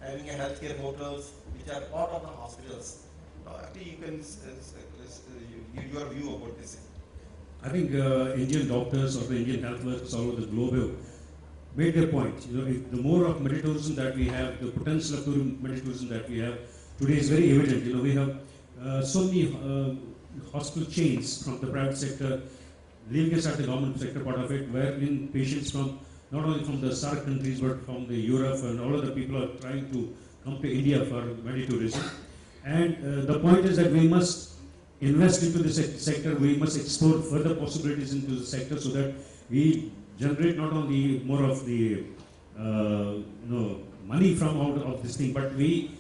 having a healthcare hotels which are part of the hospitals. Actually, you can give your view about this. I think Indian doctors or the Indian health workers all over the globe have made their point. If the more of medical tourism that we have, the potential of medical tourism that we have today is very evident. We have so many hospital chains from the private sector, leaving aside the government sector part of it, wherein patients from not only from the SAARC countries but from the Europe and all other people are trying to come to India for medical tourism. And the point is that we must invest into the sector, we must explore further possibilities into the sector, so that we generate not only more of the money from out of this thing, but we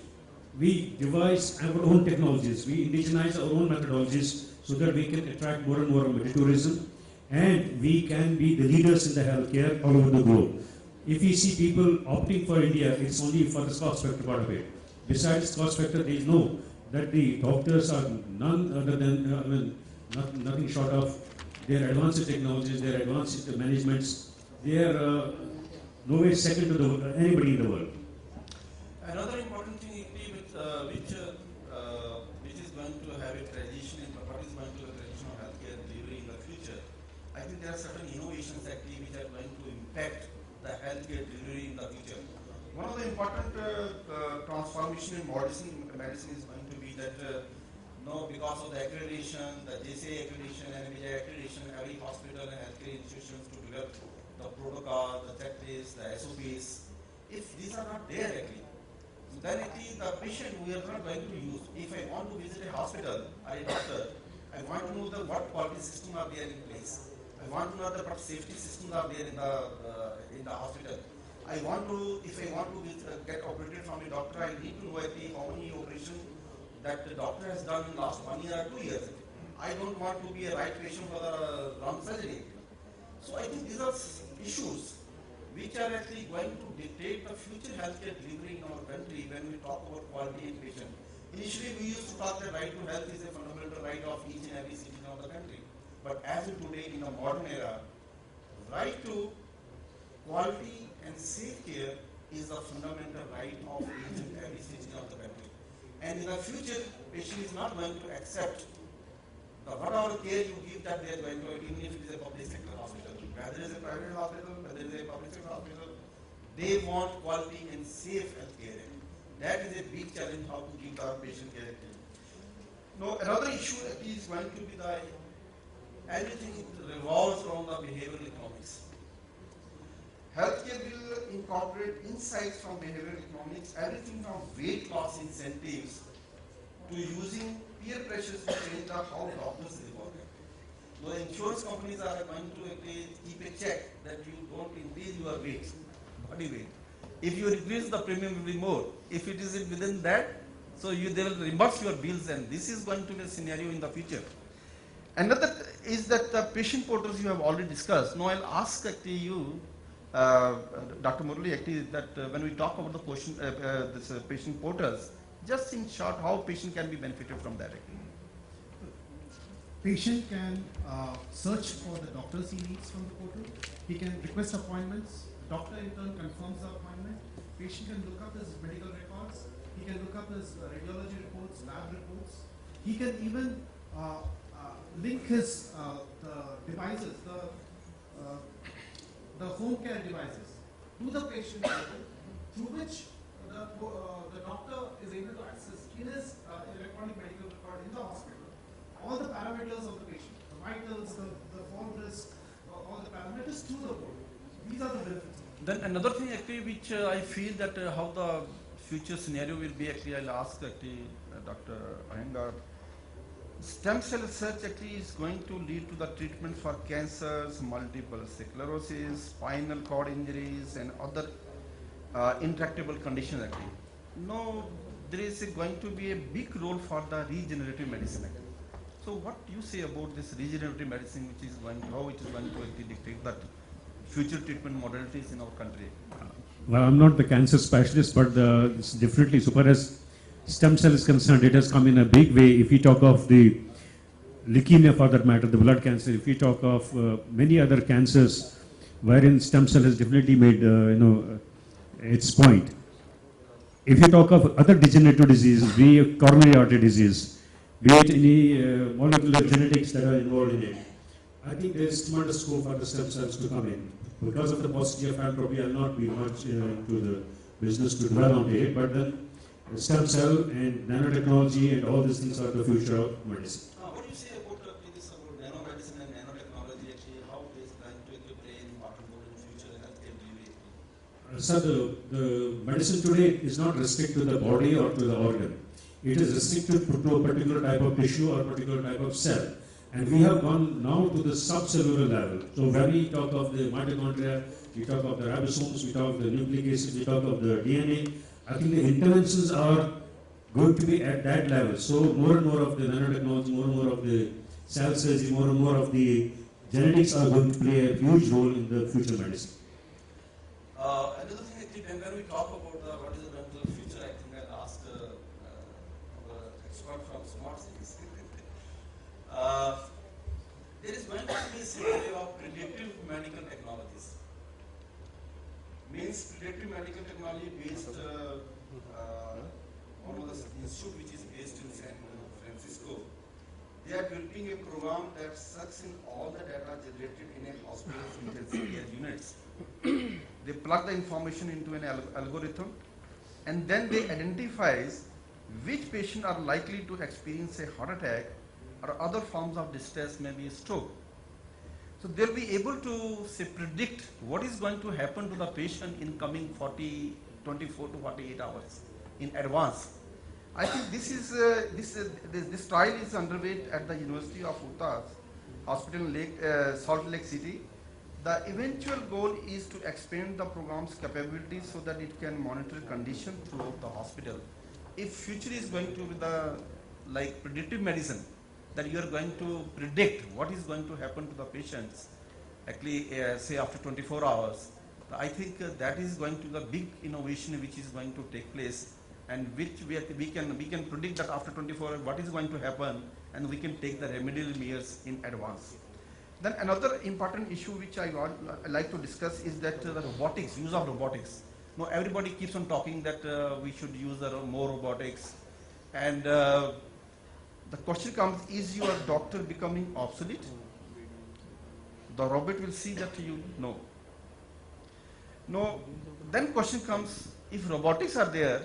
devise our own technologies, we indigenize our own methodologies so that we can attract more and more tourism, and we can be the leaders in the healthcare all over the globe. If we see people opting for India, it's only for the cost factor part of it. Besides cost factor, they know that the doctors are none other than nothing short of their advanced technologies, their advanced managements. They are nowhere second to anybody in the world. Another important thing which is going to have a transition, what is going to have a transition of healthcare delivery in the future. I think there are certain innovations actually which are going to impact the healthcare delivery in the future. One of the important transformation in medicine is going to be that because of the accreditation, the JCA accreditation and NBJ accreditation, every hospital and healthcare institutions to develop the protocol, the checklists, the SOPs. If these are not there actually, then actually the patient we are not going to use. If I want to visit a hospital or a doctor, I want to know what quality systems are there in place. I want to know what safety systems are there in the hospital. If I want to get operated from a doctor, I need to know actually how many operations that the doctor has done in the last 1 year or 2 years. I don't want to be a right patient for the wrong surgery. So I think these are issues which are actually going to dictate the future healthcare delivery in our country when we talk about quality in patient. Initially, we used to talk that right to health is a fundamental right of each and every citizen of the country. But as of today, in the modern era, right to quality and safe care is the fundamental right of each and every citizen of the country. And in the future, patient is not going to accept whatever care you give that they are going to, even if it is a public sector hospital, whether it is a private hospital, whether it is a public sector hospital, they want quality and safe health care. That is a big challenge how to give our patient care. Now, another issue that is going to be everything revolves around the behavioral economics. Healthcare will incorporate insights from behavioral economics, everything from weight loss incentives to using peer pressures to change how doctors report. The insurance companies are going to keep a check that you don't increase your weight, body weight. If you increase, the premium will be more. If it is within that, so they will reimburse your bills, and this is going to be a scenario in the future. Another is that the patient portals you have already discussed. Now I'll ask actually you, Dr. Murali, actually that when we talk about the patient portals, just in short, how patient can be benefited from that actually? Patient can search for the doctors he needs from the portal. He can request appointments. Doctor in turn confirms the appointment. Patient can look up his medical records. He can look up his radiology reports, lab reports. He can even link his the devices, the home care devices, to the patient portal, through which the doctor is able to access in his electronic medical record in the hospital all the parameters of the patient, the vitals, the fall risk, all the parameters to the portal. These are the benefits. Then another thing actually which I feel that how the future scenario will be actually, I'll ask actually Dr. Iyengar. Stem cell research actually is going to lead to the treatment for cancers, multiple sclerosis, spinal cord injuries, and other intractable conditions actually. Now there is going to be a big role for the regenerative medicine actually. So what do you say about this regenerative medicine, which is how it is going to actually dictate that future treatment modalities in our country? Well, I'm not the cancer specialist, but it's definitely, so far as stem cell is concerned, it has come in a big way. If we talk of the leukemia for that matter, the blood cancer, if we talk of many other cancers, wherein stem cell has definitely made its point. If you talk of other degenerative diseases, be it coronary artery disease, be it any molecular genetics that are involved in it, I think there is tremendous scope for the stem cells to come in. Because of the paucity of hand, probably I'll not be much into the business to dwell on it, but then stem cell and nanotechnology and all these things are the future of medicine. What do you say about nanomedicine and nanotechnology actually, how it is going to play an important role in future healthcare delivery? So the medicine today is not restricted to the body or to the organ. It is restricted to a particular type of tissue or particular type of cell. And we have gone now to the subcellular level. So when we talk of the mitochondria, we talk of the ribosomes, we talk of the nucleic acids, we talk of the DNA. I think the interventions are going to be at that level. So more and more of the nanotechnology, more and more of the cell surgery, more and more of the genetics are going to play a huge role in the future medicine. Another thing, actually, when we talk about what is the future, I think I'll ask our expert from smart cities. There is going to be a scenario of predictive medical technologies. Means predictive medical technology based one of the institute which is based in San Francisco. They are developing a program that sucks in all the data generated in a hospital's intensive care units. They plug the information into an algorithm, and then they identifies which patients are likely to experience a heart attack or other forms of distress, maybe a stroke. So they'll be able to say predict what is going to happen to the patient in coming 24 to 48 hours in advance. I think this trial is underway at the University of Utah Hospital in Salt Lake City. The eventual goal is to expand the program's capabilities so that it can monitor condition throughout the hospital. If future is going to be the like predictive medicine, that you are going to predict what is going to happen to the patients, actually say after 24 hours, I think that is going to be the big innovation which is going to take place, and which we can predict that after 24 hours what is going to happen, and we can take the remedial measures in advance. Then another important issue which I like to discuss is that the robotics, use of robotics. Now everybody keeps on talking that we should use more robotics, and the question comes, is your doctor becoming obsolete? The robot will see that you know. No, then question comes, if robotics are there,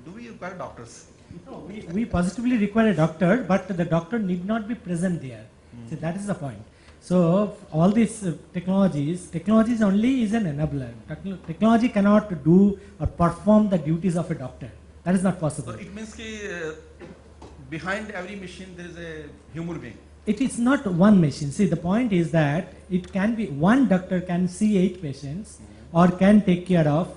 do we require doctors? No, we positively require a doctor, but the doctor need not be present there. So that is the point. So all these technologies only is an enabler. Technology cannot do or perform the duties of a doctor. That is not possible. So it means that behind every machine there is a human being. It is not one machine. See, the point is that it can be one doctor can see 8 patients or can take care of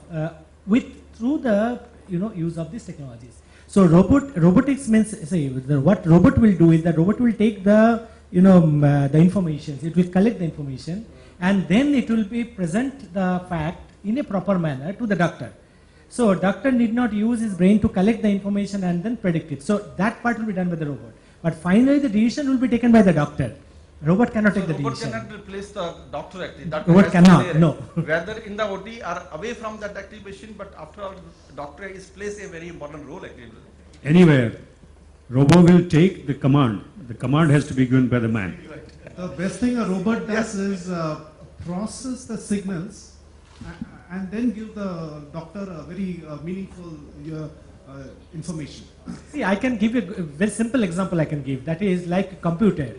through the use of these technologies. So robotics means, say, what robot will do is that robot will take the the information. It will collect the information, and then it will be present the fact in a proper manner to the doctor. So doctor need not use his brain to collect the information and then predict it. So that part will be done by the robot. But finally the decision will be taken by the doctor. Robot cannot take the decision. Robot cannot replace the doctor actually. That Robot cannot, no. Whether in the OT or away from that active patient, but after all, the doctor is plays a very important role actually. Anywhere, robot will take the command. The command has to be given by the man. The best thing a robot does is process the signals and then give the doctor a very meaningful information. See, I can give you a very simple example I can give. That is like a computer.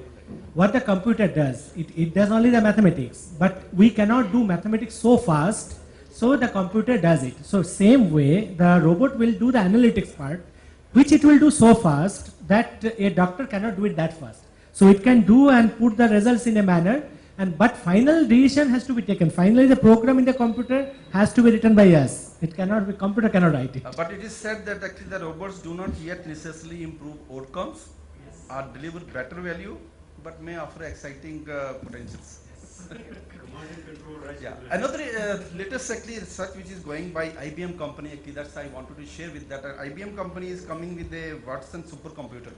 What the computer does, it does only the mathematics, but we cannot do mathematics so fast, so the computer does it. So same way, the robot will do the analytics part, which it will do so fast that a doctor cannot do it that fast. So it can do and put the results in a manner, but final decision has to be taken. Finally, the program in the computer has to be written by us. It cannot be, computer cannot write it. But it is said that actually the robots do not yet necessarily improve outcomes or deliver better value, but may offer exciting potentials. Yeah. Another latest actually research which is going by IBM company, actually that's I wanted to share with that. IBM company is coming with a Watson supercomputer.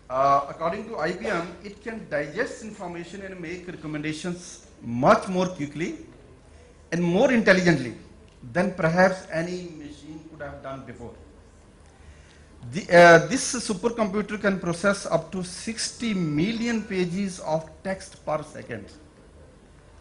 According to IBM, it can digest information and make recommendations much more quickly and more intelligently than perhaps any machine could have done before. This supercomputer can process up to 60 million pages of text per second,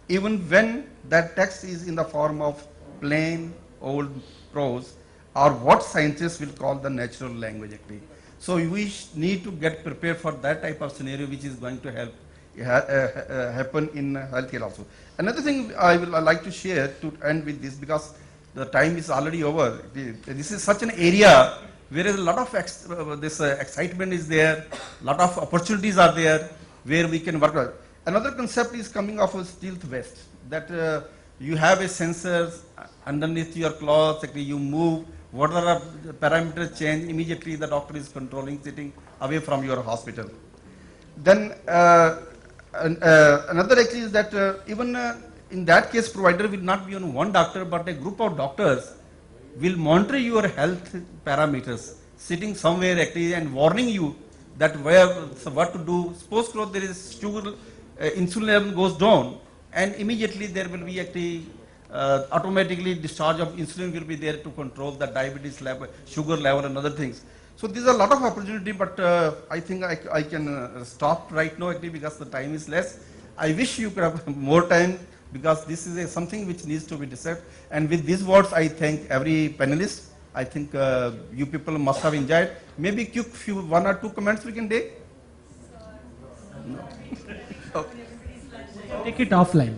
even when that text is in the form of plain old prose or what scientists will call the natural language actually. So we need to get prepared for that type of scenario which is going to help happen in healthcare also. Another thing I would like to share to end with this, because the time is already over. This is such an area where a lot of excitement is there, lot of opportunities are there where we can work. Another concept is coming of a stealth vest, that You have a sensor underneath your clothes, actually you move, whatever parameters change, immediately the doctor is controlling, sitting away from your hospital. Then another actually is that even in that case, provider will not be on one doctor, but a group of doctors will monitor your health parameters, sitting somewhere actually and warning you that where, so what to do. Suppose there is sugar, insulin level goes down, and immediately there will be actually automatically discharge of insulin will be there to control the diabetes level, sugar level, and other things. So these are a lot of opportunity, but I think I can stop right now actually because the time is less. I wish you could have more time because this is something which needs to be discussed. And with these words, I thank every panelist. I think you people must have enjoyed. Maybe quick few, 1 or 2 comments we can take. No. Okay. Take it offline.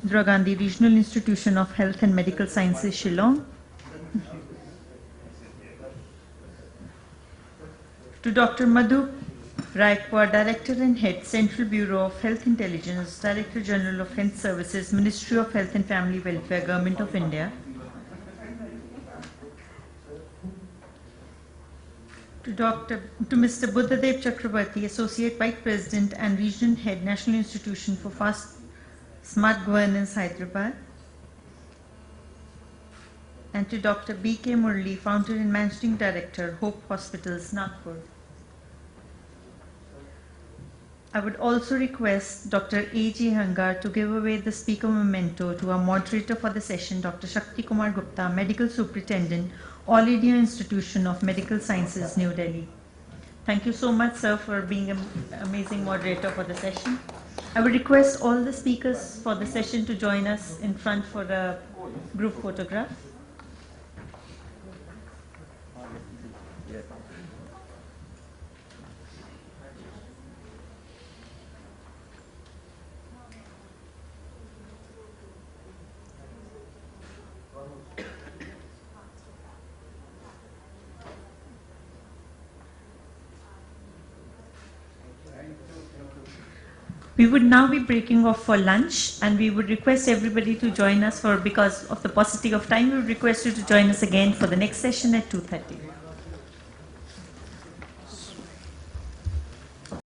Indira Gandhi Regional Institution of Health and Medical Sciences, Shillong. To Dr. Madhu Raikwad, Director and Head, Central Bureau of Health Intelligence, Director General of Health Services, Ministry of Health and Family Welfare, Government of India. To Mr. Buddhadev Chakrabarti, Associate Vice President and Regional Head, National Institution for Smart Governance, Hyderabad. And to Dr. B.K. Murli, Founder and Managing Director, Hope Hospitals, Nagpur. I would also request Dr. A.J. Hangar to give away the speaker memento to our moderator for the session, Dr. Shakti Kumar Gupta, Medical Superintendent, All India Institution of Medical Sciences, New Delhi. Thank you so much, sir, for being an amazing moderator for the session. I would request all the speakers for the session to join us in front for a group photograph. We would now be breaking off for lunch, and we would request everybody to join us because of the paucity of time, we would request you to join us again for the next session at 2:30.